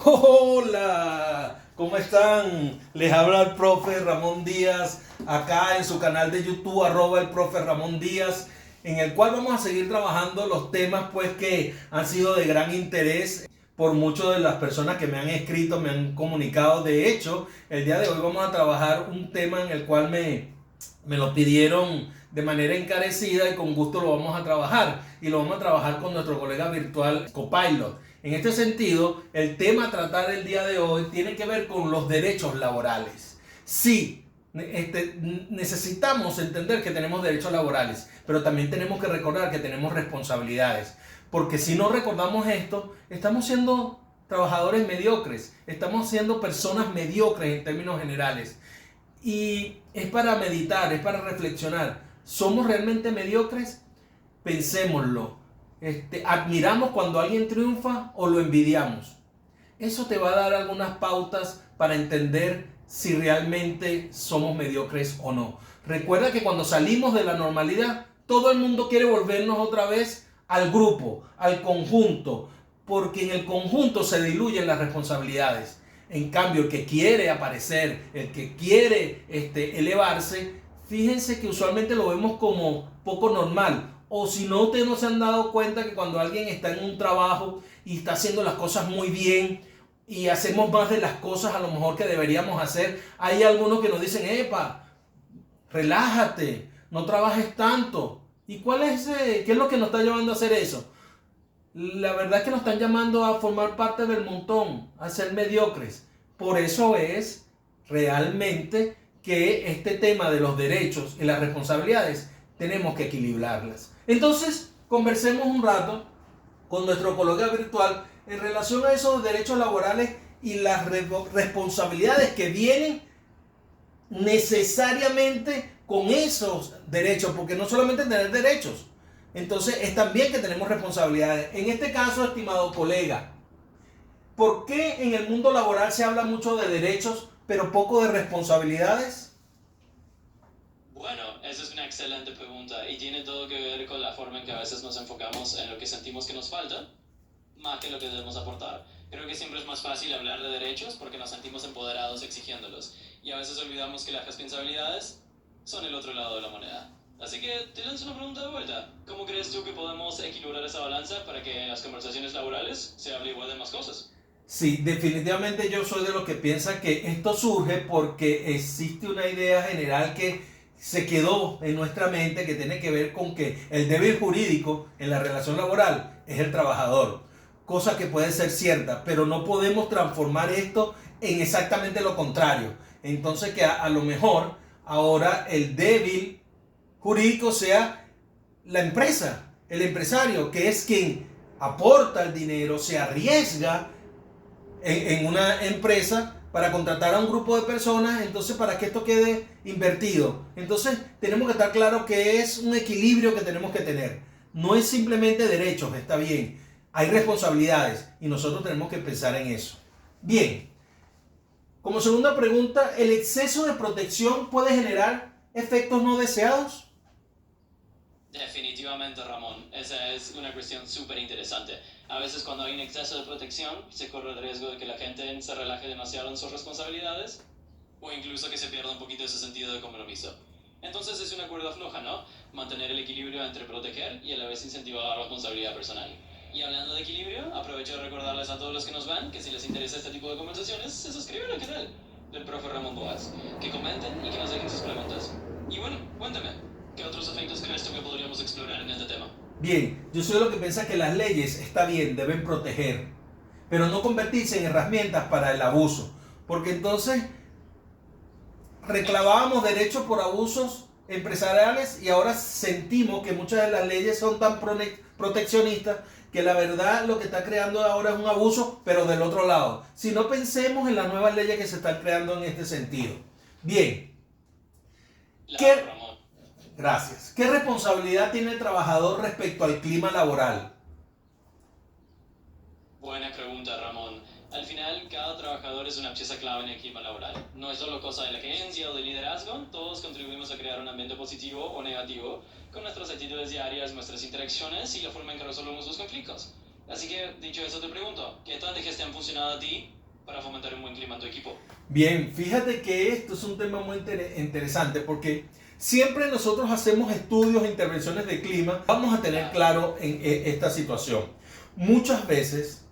Hola, ¿cómo están? Les habla el profe Ramón Díaz acá en su canal de YouTube el profe Ramón Díaz, en el cual vamos a seguir trabajando los temas pues que han sido de gran interés por muchas de las personas que me han escrito, me han comunicado. De hecho, el día de hoy vamos a trabajar un tema en el cual me lo pidieron de manera encarecida y con gusto lo vamos a trabajar, y lo vamos a trabajar con nuestro colega virtual Copilot. En este sentido, el tema a tratar el día de hoy tiene que ver con los derechos laborales. Sí, necesitamos entender que tenemos derechos laborales, pero también tenemos que recordar que tenemos responsabilidades, porque si no recordamos esto, estamos siendo trabajadores mediocres, estamos siendo personas mediocres en términos generales. Y es para meditar, es para reflexionar. ¿Somos realmente mediocres? Pensémoslo. ¿Admiramos cuando alguien triunfa o lo envidiamos? Eso te va a dar algunas pautas para entender si realmente somos mediocres o no. Recuerda que cuando salimos de la normalidad, todo el mundo quiere volvernos otra vez al grupo, al conjunto, porque en el conjunto se diluyen las responsabilidades. En cambio, el que quiere aparecer, el que quiere elevarse, fíjense que usualmente lo vemos como poco normal. O si no, ustedes no se han dado cuenta que cuando alguien está en un trabajo y está haciendo las cosas muy bien y hacemos más de las cosas a lo mejor que deberíamos hacer, hay algunos que nos dicen: epa, relájate, no trabajes tanto. ¿Y qué es lo que nos está llevando a hacer eso? La verdad es que nos están llamando a formar parte del montón, a ser mediocres. Por eso es realmente que este tema de los derechos y las responsabilidades tenemos que equilibrarlas. Entonces, conversemos un rato con nuestro colega virtual en relación a esos derechos laborales y las responsabilidades que vienen necesariamente con esos derechos, porque no solamente tener derechos, entonces es también que tenemos responsabilidades. En este caso, estimado colega, ¿por qué en el mundo laboral se habla mucho de derechos pero poco de responsabilidades? Bueno, esa es una excelente pregunta y tiene todo que ver con la forma en que a veces nos enfocamos en lo que sentimos que nos falta, más que lo que debemos aportar. Creo que siempre es más fácil hablar de derechos porque nos sentimos empoderados exigiéndolos y a veces olvidamos que las responsabilidades son el otro lado de la moneda. Así que te lanzo una pregunta de vuelta. ¿Cómo crees tú que podemos equilibrar esa balanza para que en las conversaciones laborales se hable igual de más cosas? Sí, definitivamente yo soy de los que piensa que esto surge porque existe una idea general que se quedó en nuestra mente, que tiene que ver con que el deber jurídico en la relación laboral es el trabajador, cosa que puede ser cierta, pero no podemos transformar esto en exactamente lo contrario. Entonces que a lo mejor ahora el débil jurídico sea la empresa, el empresario, que es quien aporta el dinero, se arriesga en una empresa para contratar a un grupo de personas, entonces para que esto quede invertido. Entonces tenemos que estar claros que es un equilibrio que tenemos que tener. No es simplemente derechos, está bien. Hay responsabilidades y nosotros tenemos que pensar en eso. Bien, como segunda pregunta, ¿el exceso de protección puede generar efectos no deseados? Definitivamente, Ramón. Esa es una cuestión súper interesante. A veces cuando hay un exceso de protección, se corre el riesgo de que la gente se relaje demasiado en sus responsabilidades o incluso que se pierda un poquito ese sentido de compromiso. Entonces es una cuerda floja, ¿no? Mantener el equilibrio entre proteger y a la vez incentivar la responsabilidad personal. Y hablando de equilibrio, aprovecho de recordarles a todos los que nos ven que si les interesa este tipo de conversaciones, se suscriban al canal del profe Ramón Boas, que comenten y que nos dejen sus preguntas. Y bueno, cuéntame, ¿qué otros efectos crees tú que podríamos explorar en este tema? Bien, yo soy de lo que piensa que las leyes, está bien, deben proteger, pero no convertirse en herramientas para el abuso, porque entonces reclamábamos derechos por abusos empresariales y ahora sentimos que muchas de las leyes son tan proteccionistas que la verdad lo que está creando ahora es un abuso, pero del otro lado. Si no, pensemos en las nuevas leyes que se están creando en este sentido. Bien, Claro, ¿qué, Ramón. gracias. ¿Qué responsabilidad tiene el trabajador respecto al clima laboral? Buena pregunta, Ramón. Al final, cada trabajador es una pieza clave en el clima laboral. No es solo cosa de la gerencia o del liderazgo, todos contribuimos a crear un ambiente positivo o negativo con nuestras actitudes diarias, nuestras interacciones y la forma en que resolvemos los conflictos. Así que, dicho eso, te pregunto, ¿qué estrategias te han funcionado a ti para fomentar un buen clima en tu equipo? Bien, fíjate que esto es un tema muy interesante porque siempre nosotros hacemos estudios e intervenciones de clima, vamos a tener claro en esta situación. Muchas veces,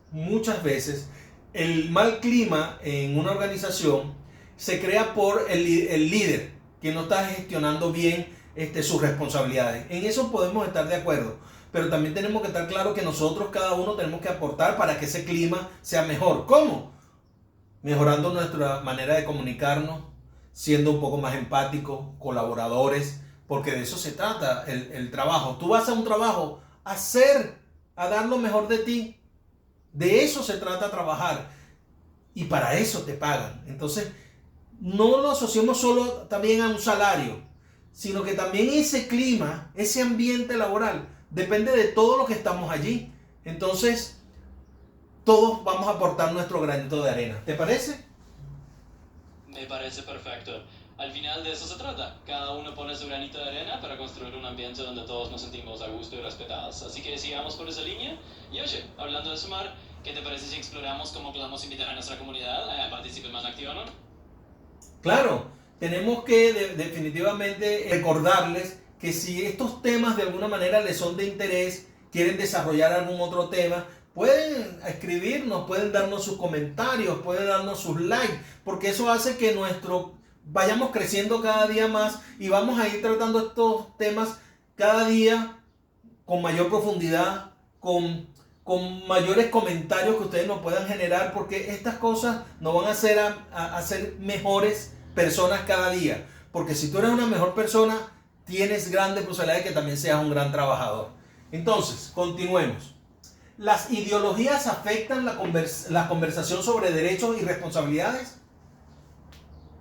el mal clima en una organización se crea por el líder que no está gestionando bien sus responsabilidades. En eso podemos estar de acuerdo, pero también tenemos que estar claro que nosotros cada uno tenemos que aportar para que ese clima sea mejor. ¿Cómo? Mejorando nuestra manera de comunicarnos, siendo un poco más empáticos, colaboradores, porque de eso se trata el trabajo. Tú vas a un trabajo a hacer, a dar lo mejor de ti. De eso se trata trabajar y para eso te pagan. Entonces, no lo asociamos solo también a un salario, sino que también ese clima, ese ambiente laboral, depende de todo lo que estamos allí. Entonces, todos vamos a aportar nuestro granito de arena. ¿Te parece? Me parece perfecto. Al final de eso se trata. Cada uno pone su granito de arena para construir un ambiente donde todos nos sentimos a gusto y respetados. Así que sigamos por esa línea. Y oye, hablando de sumar, ¿qué te parece si exploramos cómo podemos invitar a nuestra comunidad a participar más activa, no? Claro, tenemos que definitivamente recordarles que si estos temas de alguna manera les son de interés, quieren desarrollar algún otro tema, pueden escribirnos, pueden darnos sus comentarios, pueden darnos sus likes, porque eso hace que vayamos creciendo cada día más y vamos a ir tratando estos temas cada día con mayor profundidad, con mayores comentarios que ustedes nos puedan generar, porque estas cosas nos van a hacer mejores personas cada día. Porque si tú eres una mejor persona, tienes grandes posibilidades de que también seas un gran trabajador. Entonces, continuemos. ¿Las ideologías afectan la conversación sobre derechos y responsabilidades?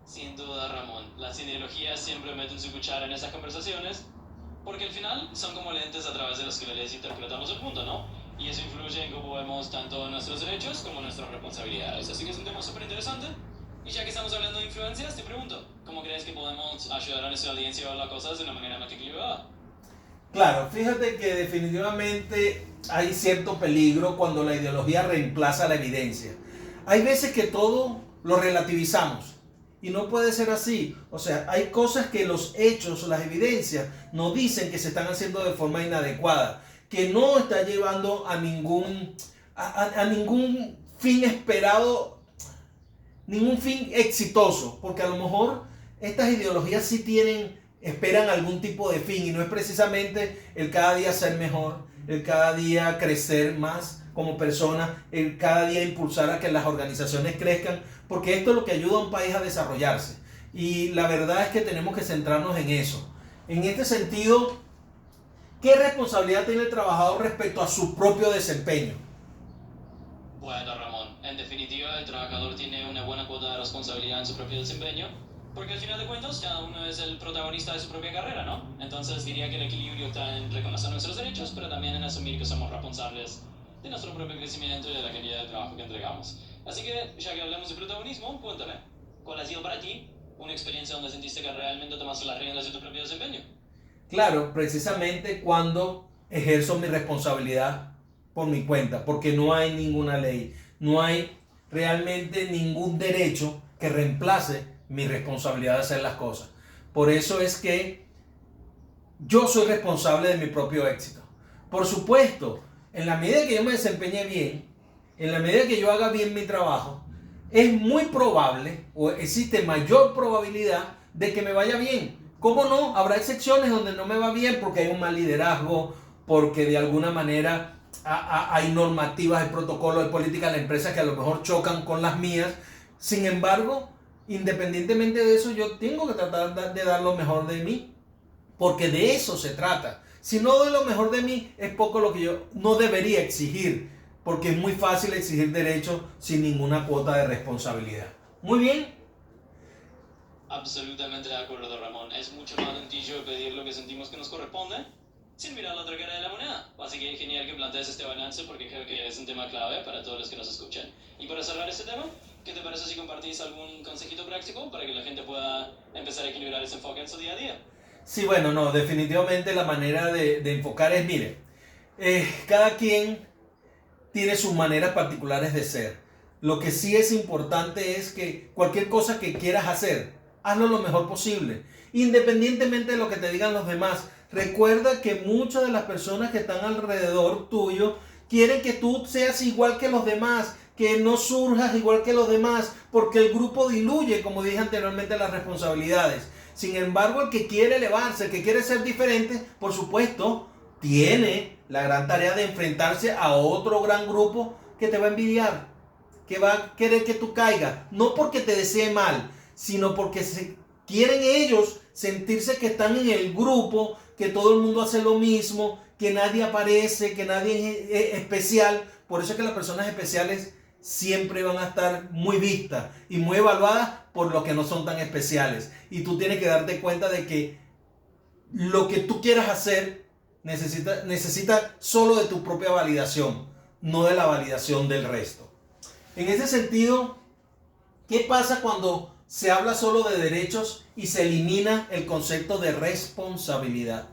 Sin duda, Ramón. Las ideologías siempre meten su cuchara en esas conversaciones, porque al final son como lentes a través de los que les interpretamos el mundo, ¿no? Y eso influye en cómo vemos tanto nuestros derechos como nuestras responsabilidades. Así que es un tema súper interesante. Y ya que estamos hablando de influencias, te pregunto, ¿cómo crees que podemos ayudar a nuestra audiencia a ver las cosas de una manera más equilibrada? Claro, fíjate que definitivamente hay cierto peligro cuando la ideología reemplaza la evidencia. Hay veces que todo lo relativizamos y no puede ser así. O sea, hay cosas que los hechos, las evidencias, nos dicen que se están haciendo de forma inadecuada, que no está llevando a ningún fin esperado, ningún fin exitoso, porque a lo mejor estas ideologías sí esperan algún tipo de fin y no es precisamente el cada día ser mejor, el cada día crecer más como persona, el cada día impulsar a que las organizaciones crezcan, porque esto es lo que ayuda a un país a desarrollarse. Y la verdad es que tenemos que centrarnos en eso. En este sentido, ¿qué responsabilidad tiene el trabajador respecto a su propio desempeño? Bueno, Ramón, en definitiva, el trabajador tiene una buena cuota de responsabilidad en su propio desempeño, porque al final de cuentas, cada uno es el protagonista de su propia carrera, ¿no? Entonces diría que el equilibrio está en reconocer nuestros derechos, pero también en asumir que somos responsables de nuestro propio crecimiento y de la calidad del trabajo que entregamos. Así que, ya que hablamos de protagonismo, cuéntame, ¿cuál ha sido para ti una experiencia donde sentiste que realmente tomaste las riendas de tu propio desempeño? Claro, precisamente cuando ejerzo mi responsabilidad por mi cuenta, porque no hay ninguna ley, no hay realmente ningún derecho que reemplace mi responsabilidad de hacer las cosas. Por eso es que yo soy responsable de mi propio éxito. Por supuesto, en la medida que yo me desempeñe bien, en la medida que yo haga bien mi trabajo, es muy probable o existe mayor probabilidad de que me vaya bien. ¿Cómo no? Habrá excepciones donde no me va bien porque hay un mal liderazgo, porque de alguna manera hay normativas, hay protocolos, hay políticas de la empresa que a lo mejor chocan con las mías. Sin embargo, independientemente de eso, yo tengo que tratar de dar lo mejor de mí, porque de eso se trata. Si no doy lo mejor de mí, es poco lo que yo no debería exigir, porque es muy fácil exigir derechos sin ninguna cuota de responsabilidad. Muy bien. Absolutamente de acuerdo, Ramón. Es mucho más sencillo pedir lo que sentimos que nos corresponde sin mirar la otra cara de la moneda. Así que es genial que plantees este balance porque creo que es un tema clave para todos los que nos escuchan. Y para cerrar este tema, ¿qué te parece si compartís algún consejito práctico para que la gente pueda empezar a equilibrar ese enfoque en su día a día? Sí, bueno, no, definitivamente la manera de enfocar es, mire, cada quien tiene sus maneras particulares de ser. Lo que sí es importante es que cualquier cosa que quieras hacer, hazlo lo mejor posible, independientemente de lo que te digan los demás. Recuerda que muchas de las personas que están alrededor tuyo quieren que tú seas igual que los demás, que no surjas igual que los demás, porque el grupo diluye, como dije anteriormente, las responsabilidades. Sin embargo, el que quiere elevarse, el que quiere ser diferente, por supuesto, tiene la gran tarea de enfrentarse a otro gran grupo que te va a envidiar, que va a querer que tú caigas, no porque te desee mal, sino porque quieren ellos sentirse que están en el grupo, que todo el mundo hace lo mismo, que nadie aparece, que nadie es especial. Por eso es que las personas especiales siempre van a estar muy vistas y muy evaluadas por los que no son tan especiales. Y tú tienes que darte cuenta de que lo que tú quieras hacer necesita solo de tu propia validación, no de la validación del resto. En ese sentido, ¿qué pasa cuando se habla solo de derechos y se elimina el concepto de responsabilidad?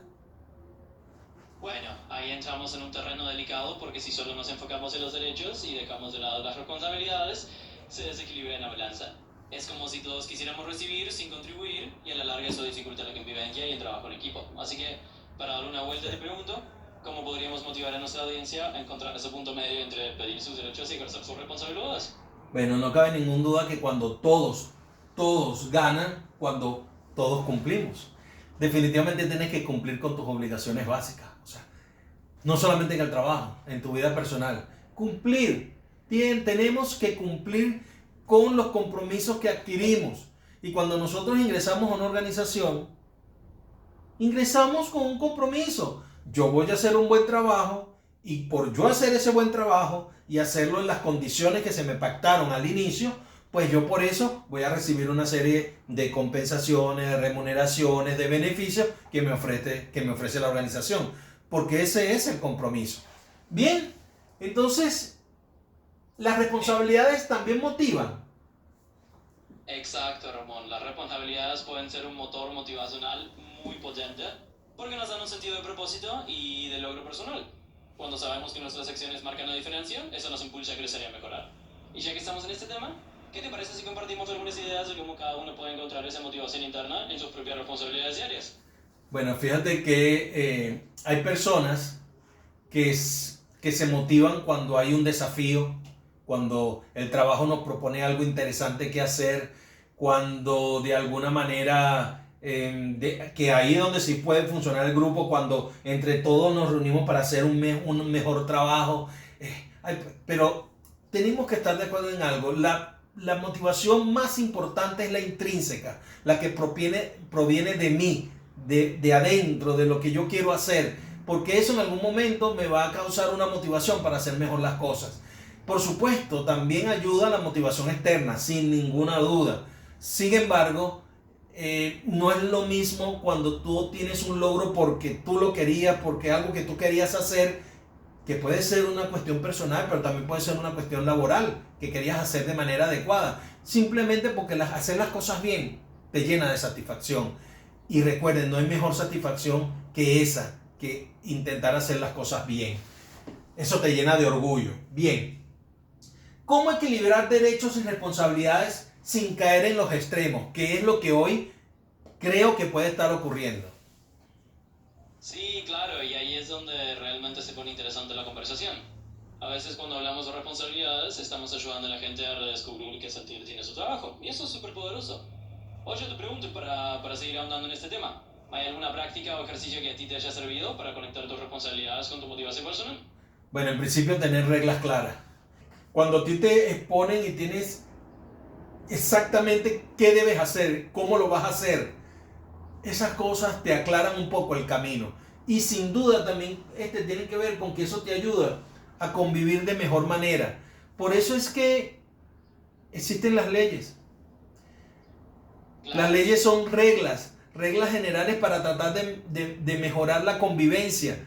Bueno, ahí entramos en un terreno delicado porque si solo nos enfocamos en los derechos y dejamos de lado las responsabilidades, se desequilibra en la balanza. Es como si todos quisiéramos recibir sin contribuir y a la larga eso dificulta la convivencia y el trabajo en equipo. Así que, para dar una vuelta te pregunto, ¿cómo podríamos motivar a nuestra audiencia a encontrar ese punto medio entre pedir sus derechos y ejercer sus responsabilidades? Bueno, no cabe ninguna duda que cuando todos ganan, cuando todos cumplimos. Definitivamente tienes que cumplir con tus obligaciones básicas. O sea, no solamente en el trabajo, en tu vida personal. Cumplir. Bien, tenemos que cumplir con los compromisos que adquirimos. Y cuando nosotros ingresamos a una organización, ingresamos con un compromiso. Yo voy a hacer un buen trabajo y por yo hacer ese buen trabajo y hacerlo en las condiciones que se me pactaron al inicio, pues yo por eso voy a recibir una serie de compensaciones, de remuneraciones, de beneficios que me ofrece la organización. Porque ese es el compromiso. Bien, entonces las responsabilidades también motivan. Exacto, Ramón. Las responsabilidades pueden ser un motor motivacional muy potente porque nos dan un sentido de propósito y de logro personal. Cuando sabemos que nuestras acciones marcan la diferencia, eso nos impulsa a crecer y a mejorar. Y ya que estamos en este tema, ¿qué te parece si compartimos algunas ideas de cómo cada uno puede encontrar esa motivación interna en sus propias responsabilidades diarias? Bueno, fíjate que hay personas que se motivan cuando hay un desafío, cuando el trabajo nos propone algo interesante que hacer, cuando de alguna manera, que ahí es donde sí puede funcionar el grupo, cuando entre todos nos reunimos para hacer un mejor trabajo. Pero tenemos que estar de acuerdo en algo. La motivación más importante es la intrínseca, la que proviene de mí, de adentro, de lo que yo quiero hacer, porque eso en algún momento me va a causar una motivación para hacer mejor las cosas. Por supuesto, también ayuda la motivación externa, sin ninguna duda. Sin embargo, no es lo mismo cuando tú tienes un logro porque tú lo querías, porque algo que tú querías hacer, que puede ser una cuestión personal, pero también puede ser una cuestión laboral, que querías hacer de manera adecuada. Simplemente porque hacer las cosas bien te llena de satisfacción. Y recuerden, no hay mejor satisfacción que esa, que intentar hacer las cosas bien. Eso te llena de orgullo. Bien. ¿Cómo equilibrar derechos y responsabilidades sin caer en los extremos? Que es lo que hoy creo que puede estar ocurriendo. Sí, claro, y ahí es donde realmente se pone interesante la conversación. A veces cuando hablamos de responsabilidades estamos ayudando a la gente a redescubrir qué sentido tiene su trabajo, y eso es súper poderoso. Hoy yo te pregunto, para seguir ahondando en este tema, ¿hay alguna práctica o ejercicio que a ti te haya servido para conectar tus responsabilidades con tu motivación personal? Bueno, en principio tener reglas claras. Cuando a ti te exponen y tienes exactamente qué debes hacer, cómo lo vas a hacer, esas cosas te aclaran un poco el camino. Y sin duda también tiene que ver con que eso te ayuda a convivir de mejor manera. Por eso es que existen las leyes. Las leyes son reglas generales para tratar de mejorar la convivencia.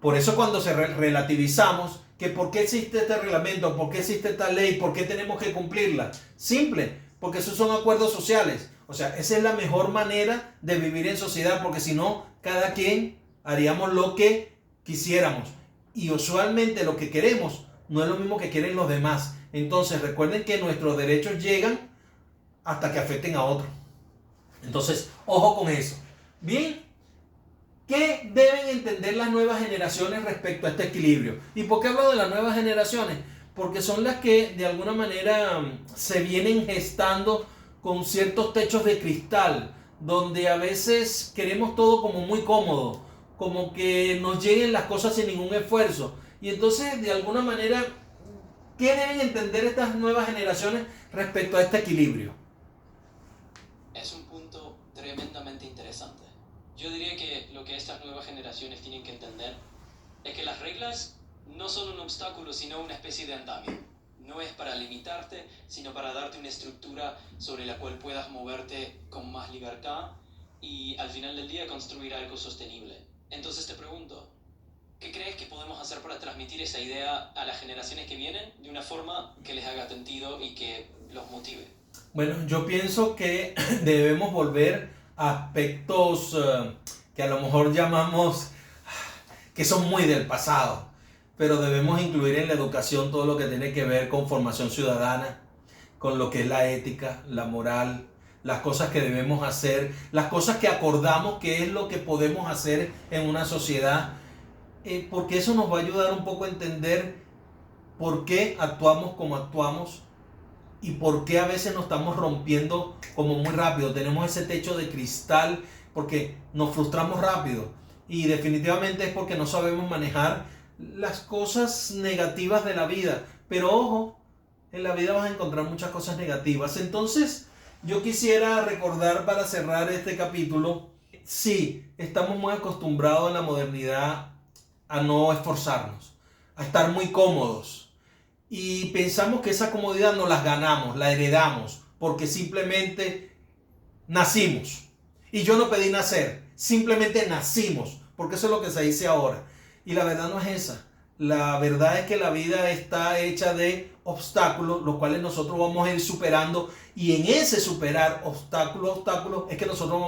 Por eso cuando relativizamos que por qué existe este reglamento, por qué existe esta ley, por qué tenemos que cumplirla. Simple, porque esos son acuerdos sociales. O sea, esa es la mejor manera de vivir en sociedad, porque si no, cada quien haríamos lo que quisiéramos. Y usualmente lo que queremos no es lo mismo que quieren los demás. Entonces recuerden que nuestros derechos llegan hasta que afecten a otros. Entonces, ojo con eso. Bien, ¿qué deben entender las nuevas generaciones respecto a este equilibrio? ¿Y por qué hablo de las nuevas generaciones? Porque son las que de alguna manera se vienen gestando con ciertos techos de cristal, donde a veces queremos todo como muy cómodo, como que nos lleguen las cosas sin ningún esfuerzo. Y entonces, de alguna manera, ¿qué deben entender estas nuevas generaciones respecto a este equilibrio? Es un punto tremendamente interesante. Yo diría que lo que estas nuevas generaciones tienen que entender es que las reglas no son un obstáculo, sino una especie de andamio. No es para limitarte, sino para darte una estructura sobre la cual puedas moverte con más libertad y al final del día construir algo sostenible. Entonces te pregunto, ¿qué crees que podemos hacer para transmitir esa idea a las generaciones que vienen de una forma que les haga sentido y que los motive? Bueno, yo pienso que debemos volver a aspectos que a lo mejor llamamos que son muy del pasado, pero debemos incluir en la educación todo lo que tiene que ver con formación ciudadana, con lo que es la ética, la moral, las cosas que debemos hacer, las cosas que acordamos que es lo que podemos hacer en una sociedad, porque eso nos va a ayudar un poco a entender por qué actuamos como actuamos y por qué a veces nos estamos rompiendo como muy rápido. Tenemos ese techo de cristal porque nos frustramos rápido y definitivamente es porque no sabemos manejar las cosas negativas de la vida. Pero ojo, en la vida vas a encontrar muchas cosas negativas. Entonces, yo quisiera recordar para cerrar este capítulo, sí, estamos muy acostumbrados en la modernidad a no esforzarnos, a estar muy cómodos. Y pensamos que esa comodidad nos la ganamos, la heredamos, porque simplemente nacimos. Y yo no pedí nacer, simplemente nacimos, porque eso es lo que se dice ahora. Y la verdad no es esa. La verdad es que la vida está hecha de obstáculos, los cuales nosotros vamos a ir superando. Y en ese superar obstáculos es que nosotros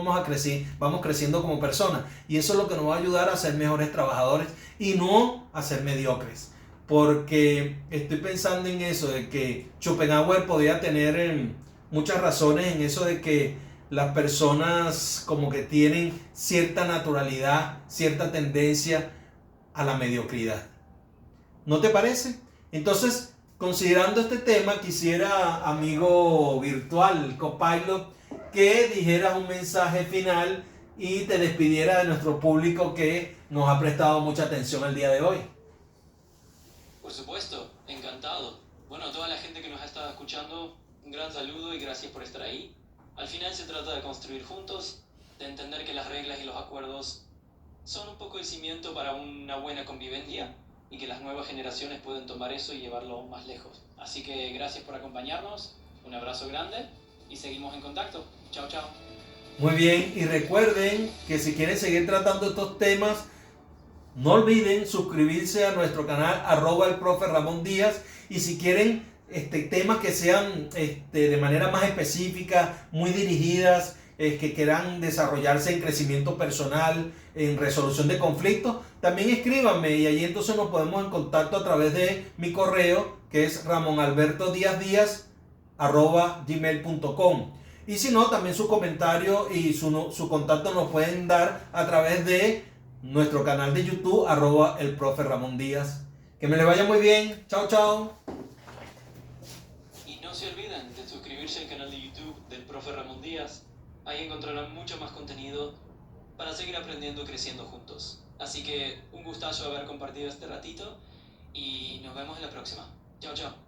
vamos creciendo como personas. Y eso es lo que nos va a ayudar a ser mejores trabajadores y no a ser mediocres. Porque estoy pensando en eso, de que Schopenhauer podía tener muchas razones en eso de que las personas como que tienen cierta naturalidad, cierta tendencia a la mediocridad. ¿No te parece? Entonces, considerando este tema, quisiera, amigo virtual, Copilot, que dijeras un mensaje final y te despidiera de nuestro público que nos ha prestado mucha atención el día de hoy. Por supuesto, encantado. Bueno, a toda la gente que nos ha estado escuchando, un gran saludo y gracias por estar ahí. Al final se trata de construir juntos, de entender que las reglas y los acuerdos son un poco el cimiento para una buena convivencia y que las nuevas generaciones pueden tomar eso y llevarlo más lejos. Así que gracias por acompañarnos, un abrazo grande y seguimos en contacto. Chao, chao. Muy bien, y recuerden que si quieren seguir tratando estos temas, no olviden suscribirse a nuestro canal @elprofe_Ramón_Díaz, y si quieren temas que sean de manera más específica, muy dirigidas, que quieran desarrollarse en crecimiento personal, en resolución de conflictos, también escríbanme y allí entonces nos podemos en contacto a través de mi correo, que es ramonalbertodiazdiaz@gmail.com. Y si no, también su comentario y su contacto nos pueden dar a través de nuestro canal de YouTube, @elprofe_Ramón_Díaz. Que me le vaya muy bien. Chao, chao. Y no se olviden de suscribirse al canal de YouTube del Profe Ramón Díaz. Ahí encontrarán mucho más contenido para seguir aprendiendo y creciendo juntos. Así que un gustazo haber compartido este ratito y nos vemos en la próxima. Chao, chao.